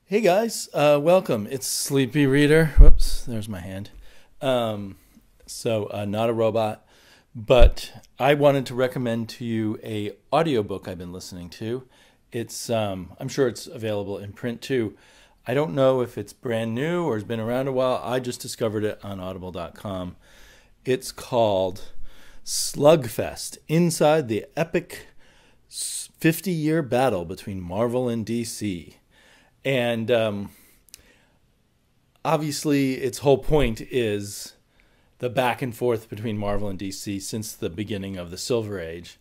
Hey guys, welcome. It's Sleepy Reader. Whoops, there's my hand. Not a robot, but I wanted to recommend to you a audiobook I've been listening to. I'm sure it's available in print too. I don't know if it's brand new or has been around a while. I just discovered it on audible.com. It's called Slugfest: Inside the Epic 50-Year Battle Between Marvel and DC. And obviously, its whole point is the back and forth between Marvel and DC since the beginning of the Silver Age.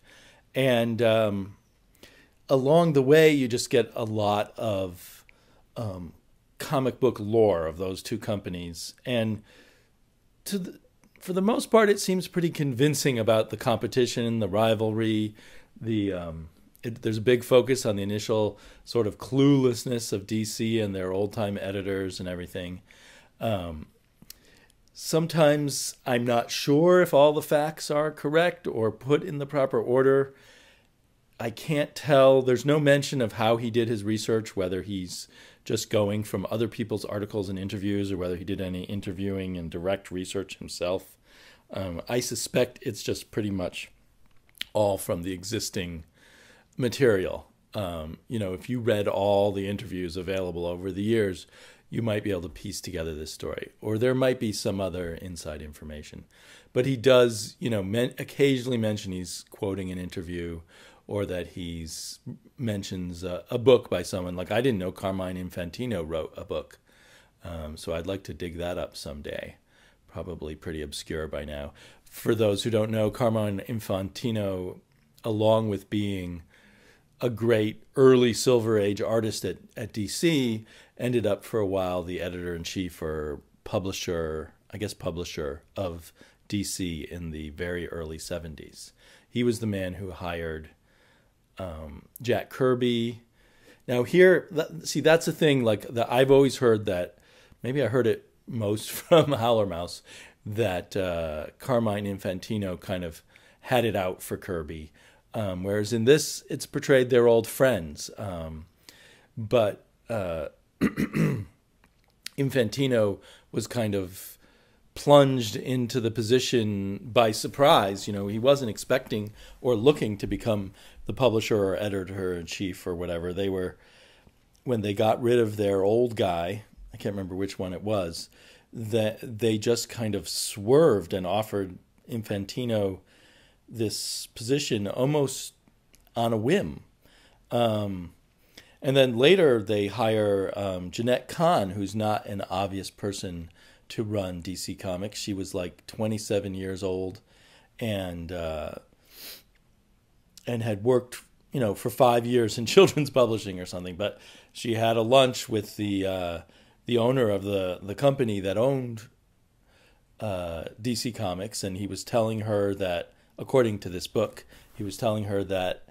And along the way, you just get a lot of comic book lore of those two companies. And for the most part, it seems pretty convincing about the competition, the rivalry, there's a big focus on the initial sort of cluelessness of DC and their old-time editors and everything. Sometimes I'm not sure if all the facts are correct or put in the proper order. I can't tell. There's no mention of how he did his research, whether he's just going from other people's articles and interviews or whether he did any interviewing and direct research himself. I suspect it's just pretty much all from the existing material. If you read all the interviews available over the years, you might be able to piece together this story, or there might be some other inside information. But he does, occasionally mention he's quoting an interview, or that he's mentions a book by someone. Like, I didn't know Carmine Infantino wrote a book, so I'd like to dig that up someday. Probably pretty obscure by now. For those who don't know, Carmine Infantino, along with being a great early Silver Age artist at DC, ended up for a while the editor-in-chief or publisher of DC in the very early 70s. He was the man who hired Jack Kirby. Now here, that's the thing, that I've always heard that, maybe I heard it most from Howler Mouse, that Carmine Infantino kind of had it out for Kirby. Whereas in this, it's portrayed they're old friends. But Infantino was kind of plunged into the position by surprise. He wasn't expecting or looking to become the publisher or editor-in-chief or whatever. When they got rid of their old guy, I can't remember which one it was, that they just kind of swerved and offered Infantino this position almost on a whim. And then later they hire Jeanette Kahn, who's not an obvious person to run DC Comics. She was like 27 years old and had worked, for 5 years in children's publishing or something. But she had a lunch with the owner of the company that owned DC Comics, and he was telling her that, according to this book, he was telling her that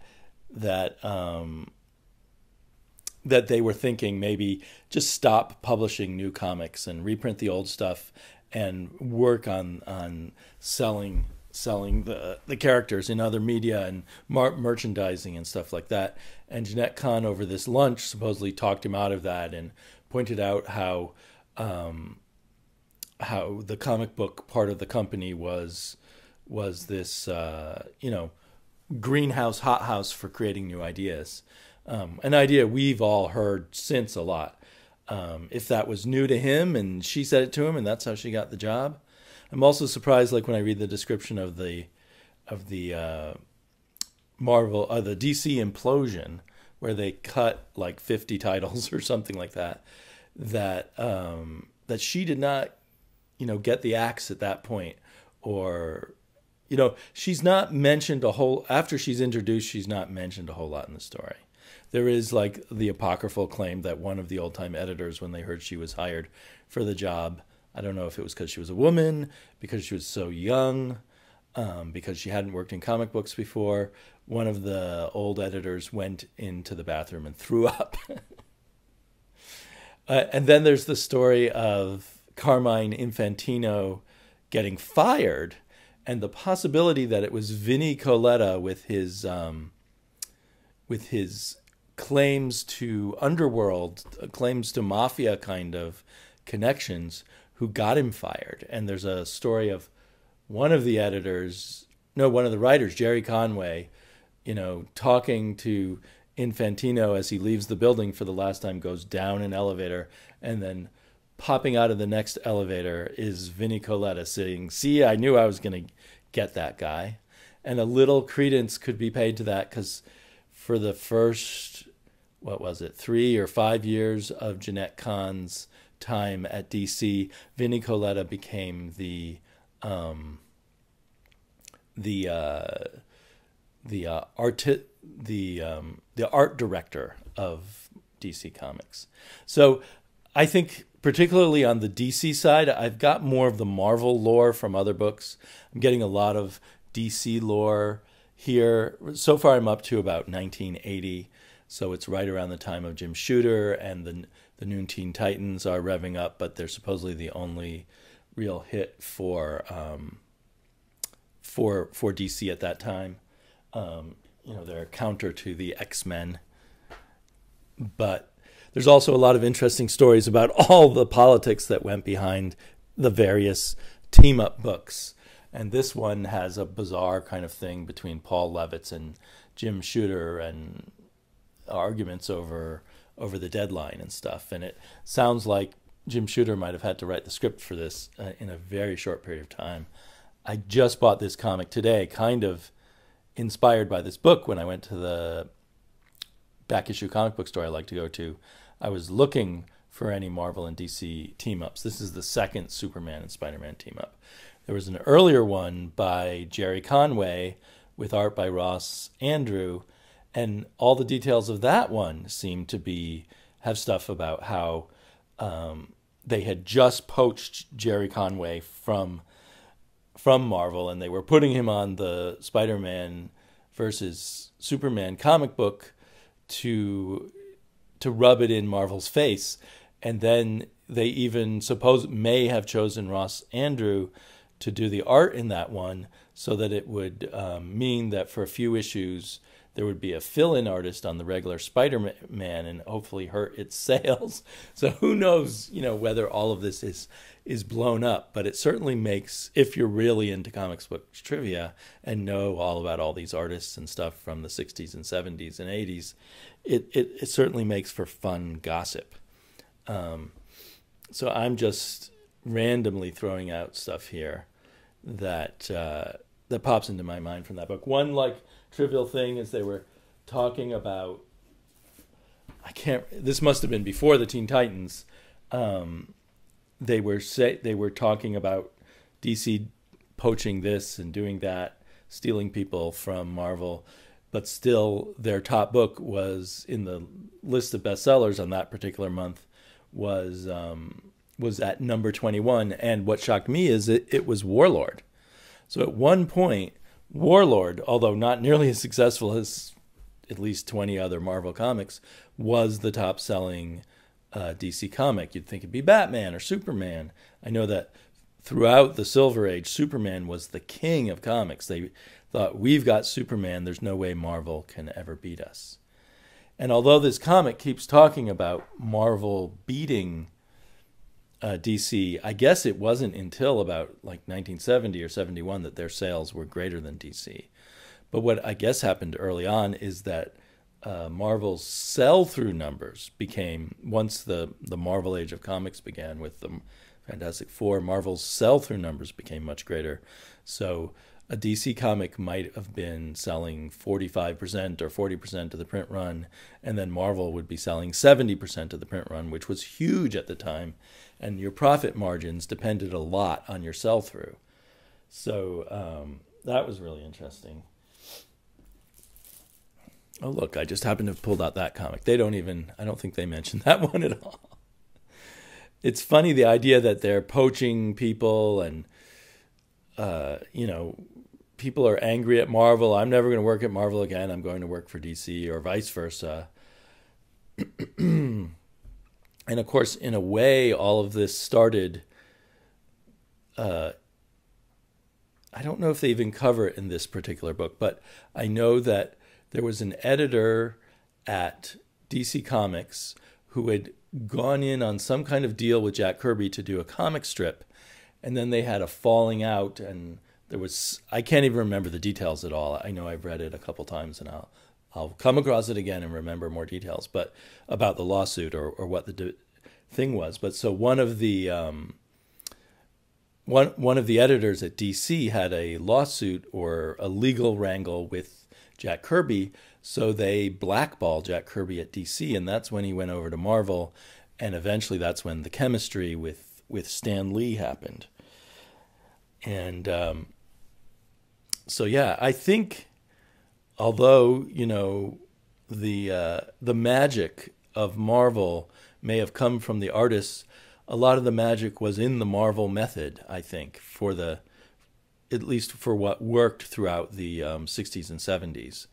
they were thinking maybe just stop publishing new comics and reprint the old stuff and work on selling the characters in other media and merchandising and stuff like that. And Jeanette Kahn over this lunch supposedly talked him out of that and pointed out how the comic book part of the company was this, greenhouse, hothouse for creating new ideas. An idea we've all heard since a lot. If that was new to him and she said it to him and that's how she got the job. I'm also surprised, when I read the description of the Marvel, the DC implosion, where they cut like 50 titles or something like that, that she did not, get the axe at that point, or she's not mentioned after she's introduced, she's not mentioned a whole lot in the story. There is the apocryphal claim that one of the old-time editors, when they heard she was hired for the job, I don't know if it was because she was a woman, because she was so young, because she hadn't worked in comic books before, one of the old editors went into the bathroom and threw up. And then there's the story of Carmine Infantino getting fired, and the possibility that it was Vinnie Coletta with his claims to underworld, claims to mafia kind of connections, who got him fired. And there's a story of one of the editors, no, one of the writers, Jerry Conway, talking to Infantino as he leaves the building for the last time, goes down an elevator, and then popping out of the next elevator is Vinnie Coletta saying, "See, I knew I was going to get that guy." And a little credence could be paid to that, because for the first, 3 or 5 years of Jeanette Kahn's time at DC, Vinnie Coletta became the art director of DC Comics. So I think particularly on the DC side, I've got more of the Marvel lore from other books. I'm getting a lot of DC lore here. So far I'm up to about 1980. So it's right around the time of Jim Shooter, and the Noon Teen Titans are revving up, but they're supposedly the only real hit for DC at that time. They're a counter to the X-Men. But there's also a lot of interesting stories about all the politics that went behind the various team-up books. And this one has a bizarre kind of thing between Paul Levitz and Jim Shooter, and arguments over the deadline and stuff. And it sounds like Jim Shooter might have had to write the script for this in a very short period of time. I just bought this comic today, kind of inspired by this book. When I went to the back issue comic book store I like to go to, I was looking for any Marvel and DC team-ups. This is the second Superman and Spider-Man team-up. There was an earlier one by Jerry Conway with art by Ross Andrew, and all the details of that one seem to have stuff about how they had just poached Jerry Conway from Marvel, and they were putting him on the Spider-Man versus Superman comic book to rub it in Marvel's face. And then they even may have chosen Ross Andrew to do the art in that one, so that it would mean that for a few issues there would be a fill-in artist on the regular Spider-Man and hopefully hurt its sales. So who knows, whether all of this is blown up. But it certainly makes, if you're really into comics book trivia and know all about all these artists and stuff from the 60s and 70s and 80s, it certainly makes for fun gossip. So I'm just randomly throwing out stuff here that pops into my mind from that book. One trivial thing is they were talking about, this must have been before the Teen Titans. They were talking about DC poaching this and doing that, stealing people from Marvel, but still their top book was in the list of bestsellers on that particular month was at number 21. And what shocked me is it was Warlord. So at one point, Warlord, although not nearly as successful as at least 20 other Marvel comics, was the top-selling DC comic. You'd think it'd be Batman or Superman. I know that throughout the Silver Age, Superman was the king of comics. They thought, we've got Superman, there's no way Marvel can ever beat us. And although this comic keeps talking about Marvel beating DC, I guess it wasn't until about 1970 or 71 that their sales were greater than DC. But what I guess happened early on is that Marvel's sell-through numbers became, once the Marvel Age of Comics began with the Fantastic Four, Marvel's sell-through numbers became much greater. So a DC comic might have been selling 45% or 40% of the print run, and then Marvel would be selling 70% of the print run, which was huge at the time. And your profit margins depended a lot on your sell-through. So that was really interesting. Oh, look, I just happened to have pulled out that comic. I don't think they mentioned that one at all. It's funny, the idea that they're poaching people and, people are angry at Marvel. I'm never going to work at Marvel again. I'm going to work for DC, or vice versa. And of course, in a way, all of this started, I don't know if they even cover it in this particular book, but I know that there was an editor at DC Comics, who had gone in on some kind of deal with Jack Kirby to do a comic strip, and then they had a falling out, and there was, I can't even remember the details at all. I know I've read it a couple times, and I'll come across it again and remember more details, but about the lawsuit or what the thing was. But so one of the editors at DC had a lawsuit or a legal wrangle with Jack Kirby, so they blackballed Jack Kirby at DC, and that's when he went over to Marvel, and eventually that's when the chemistry with Stan Lee happened. And so yeah, I think, although, you know, the magic of Marvel may have come from the artists, a lot of the magic was in the Marvel method, I think, at least for what worked throughout the 60s and 70s.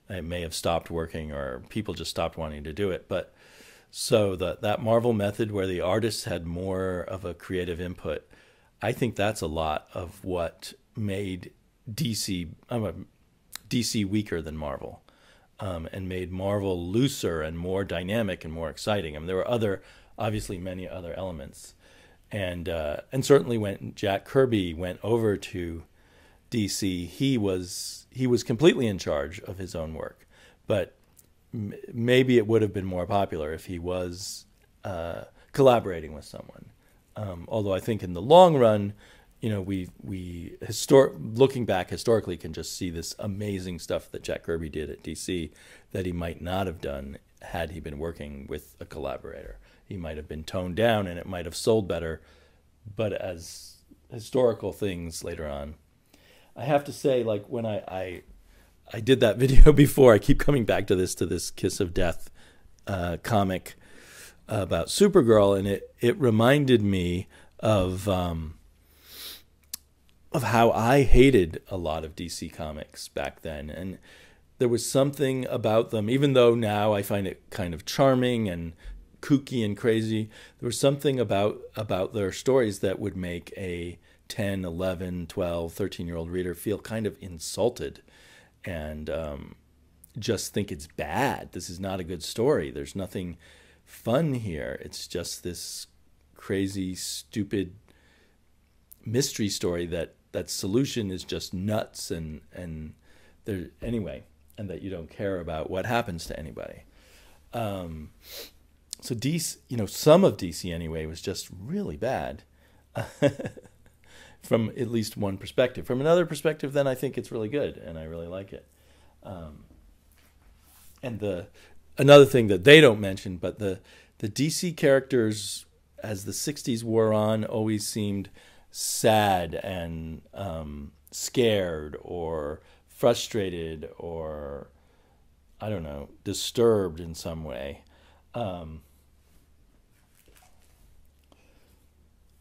It may have stopped working, or people just stopped wanting to do it. But so that Marvel method where the artists had more of a creative input, I think that's a lot of what made DC weaker than Marvel, and made Marvel looser and more dynamic and more exciting. I mean, there were obviously many other elements, and certainly when Jack Kirby went over to DC, he was completely in charge of his own work. But maybe it would have been more popular if he was collaborating with someone. Although I think in the long run, you know, looking back historically, can just see this amazing stuff that Jack Kirby did at DC that he might not have done had he been working with a collaborator. He might have been toned down and it might have sold better, but as historical things later on. I have to say, like, when I did that video before, I keep coming back to this Kiss of Death comic about Supergirl, and it reminded me of how I hated a lot of DC comics back then. And there was something about them, even though now I find it kind of charming and kooky and crazy, there was something about their stories that would make a 10, 11, 12, 13-year-old reader feel kind of insulted and just think it's bad. This is not a good story. There's nothing fun here. It's just this crazy, stupid mystery story that solution is just nuts and there anyway, and that you don't care about what happens to anybody. So DC, you know, some of DC anyway was just really bad. From at least one perspective. From another perspective, then I think it's really good, and I really like it. And another thing that they don't mention, but the DC characters, as the 60s wore on, always seemed sad and scared or frustrated or, I don't know, disturbed in some way.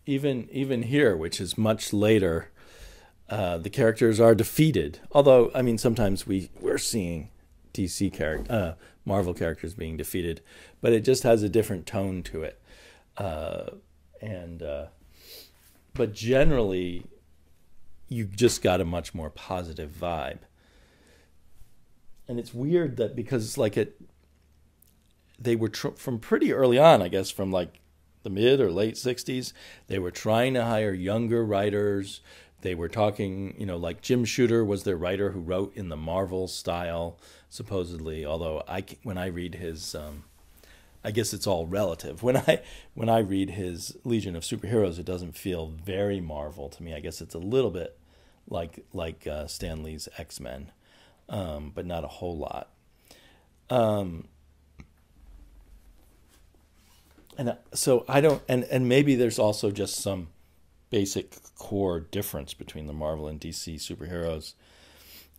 Even here, which is much later, the characters are defeated. Although, I mean, sometimes we're seeing Marvel characters being defeated, but it just has a different tone to it. But generally, you just got a much more positive vibe. And it's weird that because they were from pretty early on, I guess, from like the mid or late 60s, they were trying to hire younger writers. They were talking, you know, like Jim Shooter was their writer who wrote in the Marvel style, supposedly. Although when I read his, I guess it's all relative. When I read his Legion of Superheroes, it doesn't feel very Marvel to me. I guess it's a little bit like Stan Lee's X-Men, but not a whole lot. And so I don't, and maybe there's also just some basic core difference between the Marvel and DC superheroes.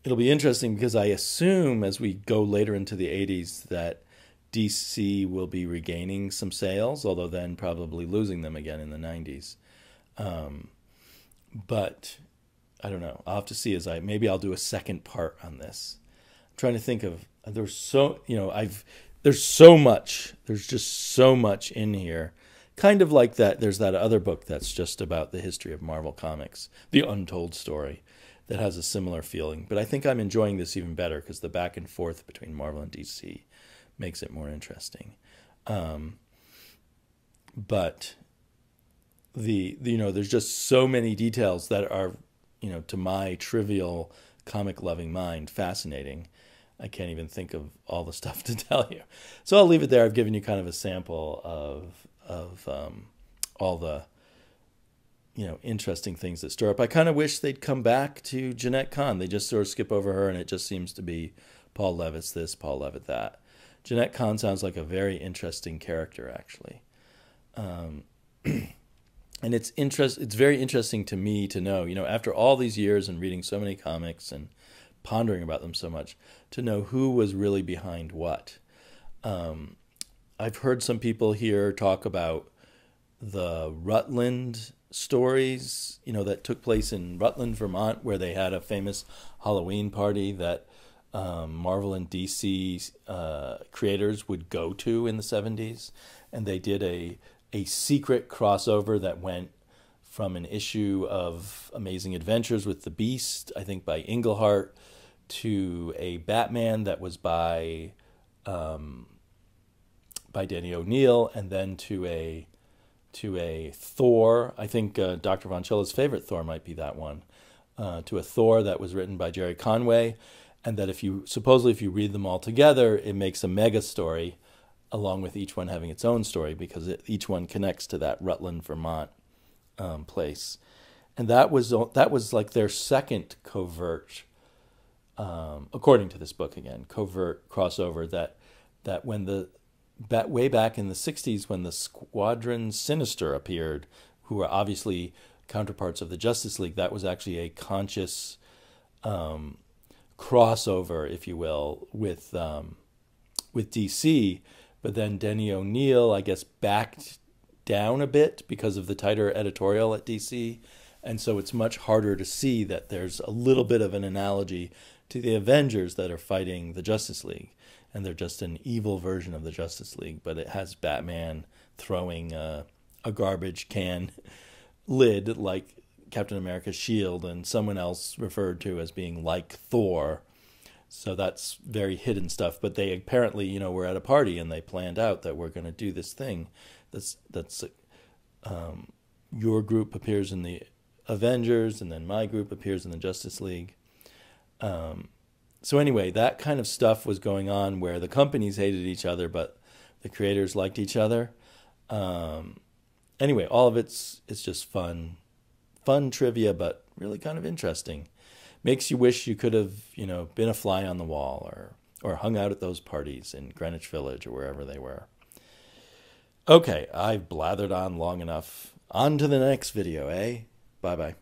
It'll be interesting because I assume as we go later into the 80s that DC will be regaining some sales, although then probably losing them again in the 90s. But I don't know. I'll have to see maybe I'll do a second part on this. I'm trying to think of, there's so much. There's just so much in here. Kind of like that. There's that other book that's just about the history of Marvel Comics, The Untold Story, that has a similar feeling. But I think I'm enjoying this even better because the back and forth between Marvel and DC makes it more interesting. But there's just so many details that are, to my trivial comic loving mind, fascinating. I can't even think of all the stuff to tell you. So I'll leave it there. I've given you kind of a sample of all the, interesting things that stir up. I kind of wish they'd come back to Jeanette Kahn. They just sort of skip over her, and it just seems to be Paul Levitt's this, Paul Levitt that. Jeanette Kahn sounds like a very interesting character, actually. And it's very interesting to me to know, after all these years and reading so many comics and pondering about them so much, to know who was really behind what. I've heard some people here talk about the Rutland stories, that took place in Rutland, Vermont, where they had a famous Halloween party that Marvel and DC creators would go to in the 70s. And they did a secret crossover that went from an issue of Amazing Adventures with the Beast, I think by Englehart, to a Batman that was by Danny O'Neill, and then to a Thor. I think Dr. Von Chilla's favorite Thor might be that one. To a Thor that was written by Jerry Conway, and that if you read them all together, it makes a mega story, along with each one having its own story, because each one connects to that Rutland, Vermont place. And that was like their second covert, according to this book again, covert crossover that when way back in the 60s when the Squadron Sinister appeared, who were obviously counterparts of the Justice League, that was actually a conscious crossover, if you will, with DC. But then Denny O'Neill, I guess, backed down a bit because of the tighter editorial at DC. And so it's much harder to see that there's a little bit of an analogy to the Avengers that are fighting the Justice League. And they're just an evil version of the Justice League. But it has Batman throwing a garbage can lid like Captain America's shield, and someone else referred to as being like Thor. So that's very hidden stuff. But they apparently, were at a party and they planned out that we're going to do this thing. That's your group appears in the Avengers, and then my group appears in the Justice League. So anyway, that kind of stuff was going on where the companies hated each other, but the creators liked each other. Anyway, all of it's just fun trivia, but really kind of interesting. Makes you wish you could have, been a fly on the wall or hung out at those parties in Greenwich Village or wherever they were. Okay, I've blathered on long enough. On to the next video, eh? Bye-bye.